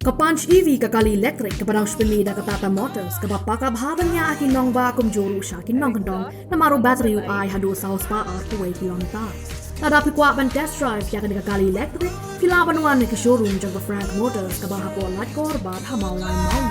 Kapanch EV kakali electric kabarang spinida katata motors kabapaka bhabanya akin nong ba kumjuru siya kin nong kandong na maru battery ay hadu sa hospa ar 2 kilometers. Nadapi kwa ban test drive ya kan kakali electric kilaban wan ni showroom jang Frank Motors kabahapo lat kor bar hamaw line maun.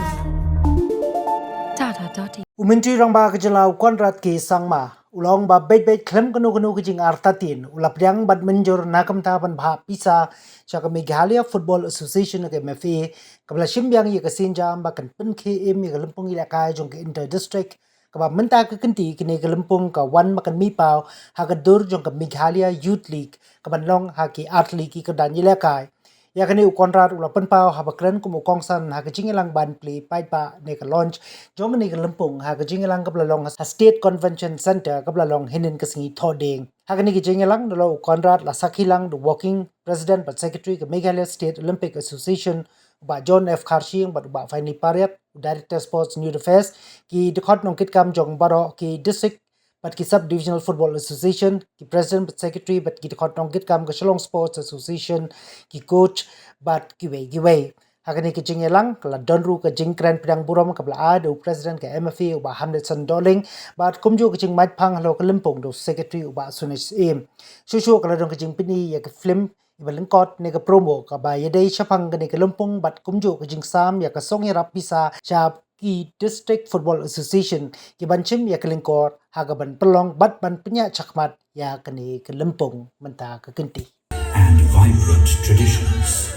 Uminti rang ba kajalau Conrad ke sangma ulong ba bet Khlem kanu ke Jingartatien Pdiang bad Mynjur nakam taban Phah Pisa chaka Meghalaya Football Association ke MFA kabla shimbyang ye kasinjam ba kan pen ke em ye Khlempong ilaka jong ke inter district kaba menta ke kenti kini Khlempong ka wan makan mi pau ha ka dur jong ke Meghalaya Youth League kaban long ha ki art league ki dan ilaka ya kani Conrad ula penpau ha bakran kumu kongsan ha kejingelang ban play pai pa ne ka launch jong ni Khlempong ha kejingelang kabla long ha state convention center kabla long hinin kasingi thoding ha kani kejingelang dolo Conrad la sakhilang the working president but secretary ke Meghalaya State Olympic Association ba John F Kharshi ba Faini Pariat director sports new affairs ki dekhot nong kit kam jong baro ki district but ki sub divisional football association ki president but secretary but ki dekhot nong kit kam ke Shillong sports association ki coach but ki wei hakani ki jingelang kala donru ka jingkran Pdiang buram kabla adu president ke MFA ba Hamletson Doling but kumju ki jing mat phang halo Khlempong do secretary ba Sunesh em shushu kala dong ki jing pini ya ki film ibalengkot ne ka promo ka ba yedai chapang ka ne ka Khlempong but kumju ka jing sam ya ka song ya Pisa cha ki district football association ki banchim ya kelingkor hagaban pelong bat ban penya chakmat ya ka ne ka Khlempong menta ka kenti and vibrant traditions.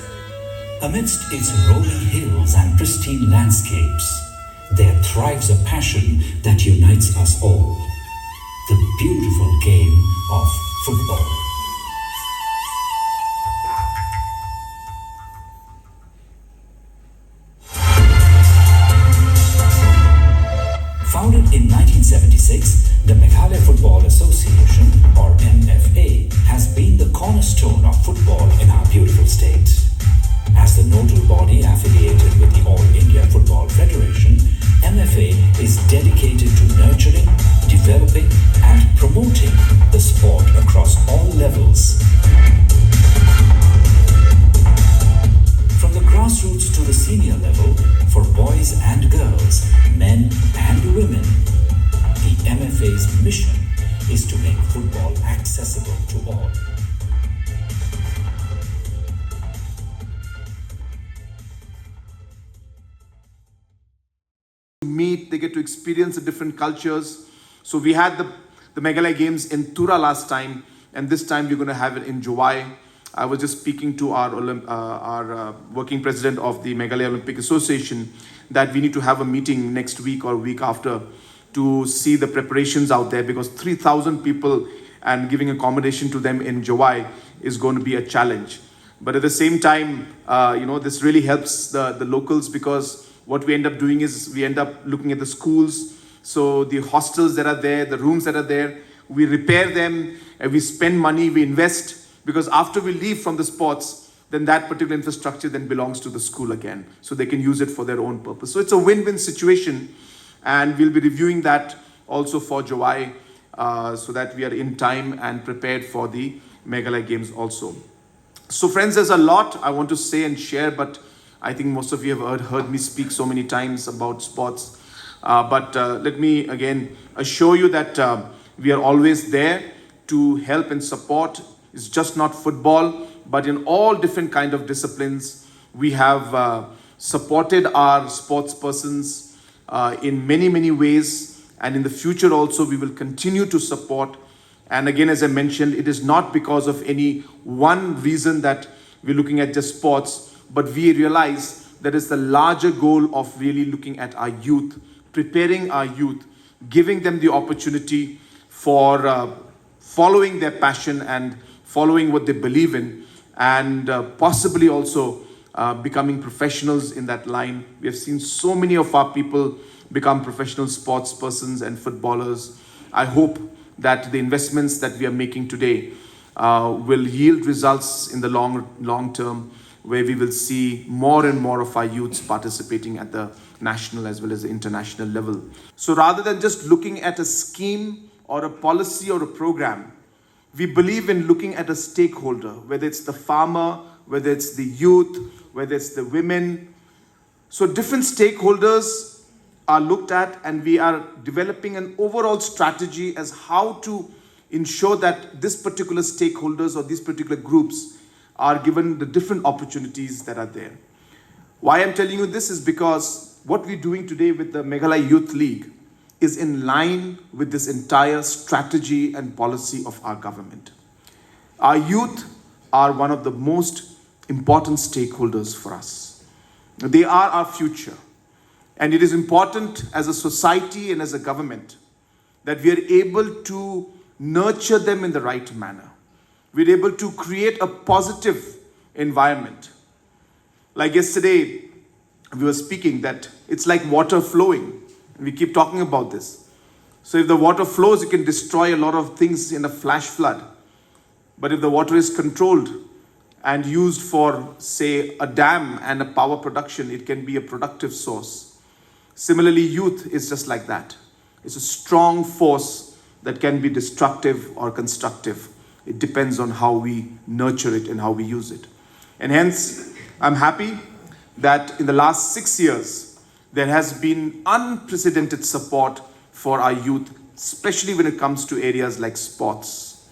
Amidst its rolling hills and pristine landscapes, there thrives a passion that unites us all. The beautiful game of football. Founded in 1976, the Meghalaya Football Association, or MFA, has been the cornerstone of football in our beautiful state. As the nodal body affiliated with the All India Football Federation, MFA is dedicated to nurturing, developing and promoting the sport across all levels. From the grassroots to the senior level, for boys and girls, men and women, the MFA's mission is to make football accessible to all. Meet, they get to experience the different cultures. So we had the Meghalaya Games in Tura last time, and this time we're going to have it in July. I was just speaking to our working president of the Meghalaya Olympic Association that we need to have a meeting next week or week after to see the preparations out there, because 3,000 people and giving accommodation to them in July is going to be a challenge. But at the same time, this really helps the locals, because what we end up doing is we end up looking at the schools. So the hostels that are there, the rooms that are there, we repair them and we spend money, we invest, because after we leave from the sports, then that particular infrastructure then belongs to the school again. So they can use it for their own purpose. So it's a win-win situation, and we'll be reviewing that also for July so that we are in time and prepared for the Meghalaya Games also. So friends, there's a lot I want to say and share, but I think most of you have heard me speak so many times about sports. But let me again assure you that we are always there to help and support. It's just not football, but in all different kind of disciplines. We have supported our sports persons in many ways, and in the future also we will continue to support. And again, as I mentioned, it is not because of any one reason that we're looking at just sports, but we realize that is the larger goal of really looking at our youth, preparing our youth, giving them the opportunity for following their passion and following what they believe in, and possibly also becoming professionals in that line. We have seen so many of our people become professional sports persons and footballers. I hope that the investments that we are making today will yield results in the long term, where we will see more and more of our youths participating at the national as well as the international level. So rather than just looking at a scheme or a policy or a program, we believe in looking at a stakeholder, whether it's the farmer, whether it's the youth, whether it's the women, So different stakeholders are looked at, and we are developing an overall strategy as how to ensure that this particular stakeholders or these particular groups are given the different opportunities that are there. Why I'm telling you this is because what we're doing today with the Meghalaya Youth League is in line with this entire strategy and policy of our government. Our youth are one of the most important stakeholders for us. They are our future. And it is important as a society and as a government that we are able to nurture them in the right manner. We're able to create a positive environment. Like yesterday, we were speaking that it's like water flowing. And we keep talking about this. So if the water flows, it can destroy a lot of things in a flash flood. But if the water is controlled and used for, say, a dam and a power production, it can be a productive source. Similarly, youth is just like that. It's a strong force that can be destructive or constructive. It depends on how we nurture it and how we use it. And hence, I'm happy that in the last 6 years, there has been unprecedented support for our youth, especially when it comes to areas like sports.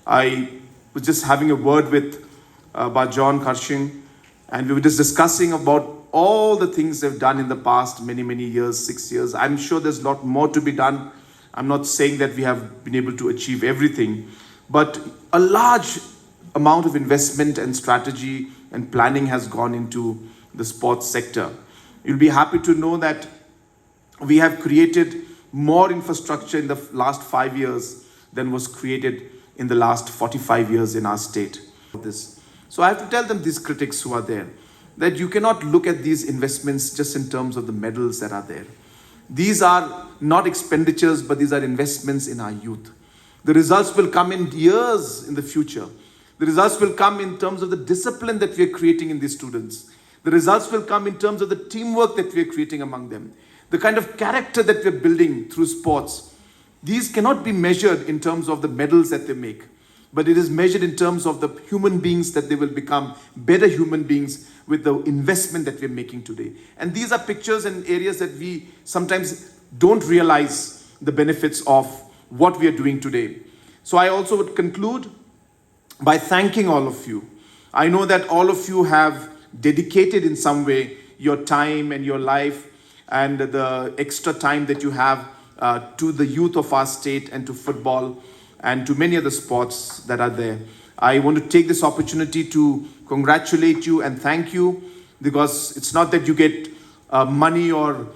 I was just having a word with John Karshing, and we were just discussing about all the things they've done in the past many years, 6 years. I'm sure there's a lot more to be done. I'm not saying that we have been able to achieve everything, but a large amount of investment and strategy and planning has gone into the sports sector. You'll be happy to know that we have created more infrastructure in the last 5 years than was created in the last 45 years in our state. So I have to tell them, these critics who are there, that you cannot look at these investments just in terms of the medals that are there. These are not expenditures, but these are investments in our youth. The results will come in years in the future. The results will come in terms of the discipline that we are creating in these students. The results will come in terms of the teamwork that we are creating among them. The kind of character that we are building through sports. These cannot be measured in terms of the medals that they make, but it is measured in terms of the human beings that they will become, better human beings with the investment that we're making today. And these are pictures and areas that we sometimes don't realize the benefits of what we are doing today. So I also would conclude by thanking all of you. I know that all of you have dedicated in some way your time and your life and the extra time that you have to the youth of our state and to football and to many other sports that are there. I want to take this opportunity to congratulate you and thank you, because it's not that you get money or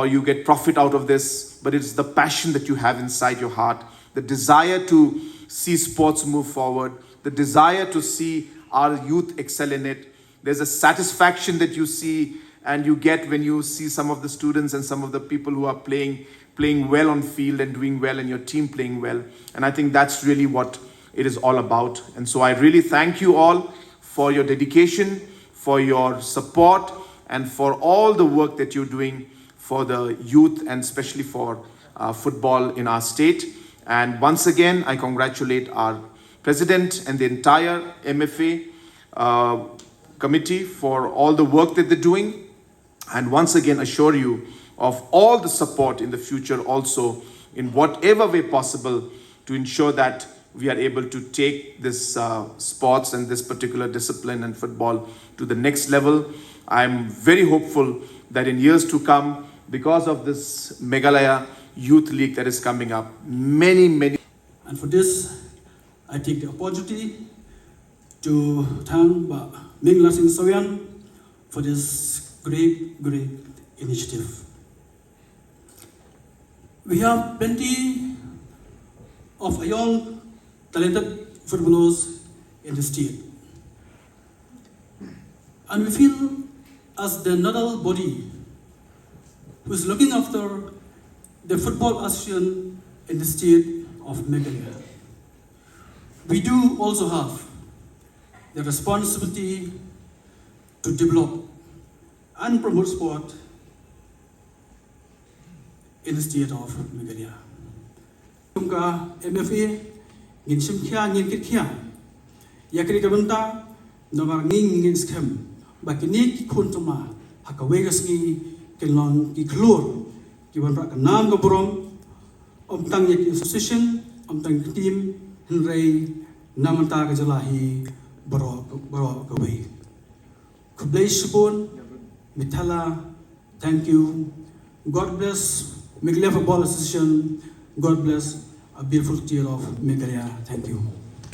you get profit out of this, but it's the passion that you have inside your heart, the desire to see sports move forward, the desire to see our youth excel in it. There's a satisfaction that you see and you get when you see some of the students and some of the people who are playing well on field and doing well, and your team playing well. And I think that's really what it is all about. And so I really thank you all for your dedication, for your support, and for all the work that you're doing for the youth and especially for football in our state. And once again, I congratulate our president and the entire MFA committee for all the work that they're doing. And once again, assure you of all the support in the future also in whatever way possible to ensure that we are able to take this sports and this particular discipline and football to the next level. I'm very hopeful that in years to come, because of this Meghalaya Youth League that is coming up, many. And for this, I take the opportunity to thank Ming Lasing Soyan for this great initiative. We have plenty of young, talented footballers in the state. And we feel as the nodal body who is looking after the football association in the state of Meghalaya. We do also have the responsibility to develop and promote sport in the state of Meghalaya. Tumka MFA ngin simkhia ngin kitkhia yakri ka Bynta nomar ngin skem bakini ki khun tuma hakawegas ngi kelon ki klur ki wan rak nam ga borom om tang ye association om tang team henrei namanta ga jalahi baro ka wei kublai shibon mithala thank you god bless Meghalaya Football Association, god bless a beautiful tear of Meghalaya. Thank you.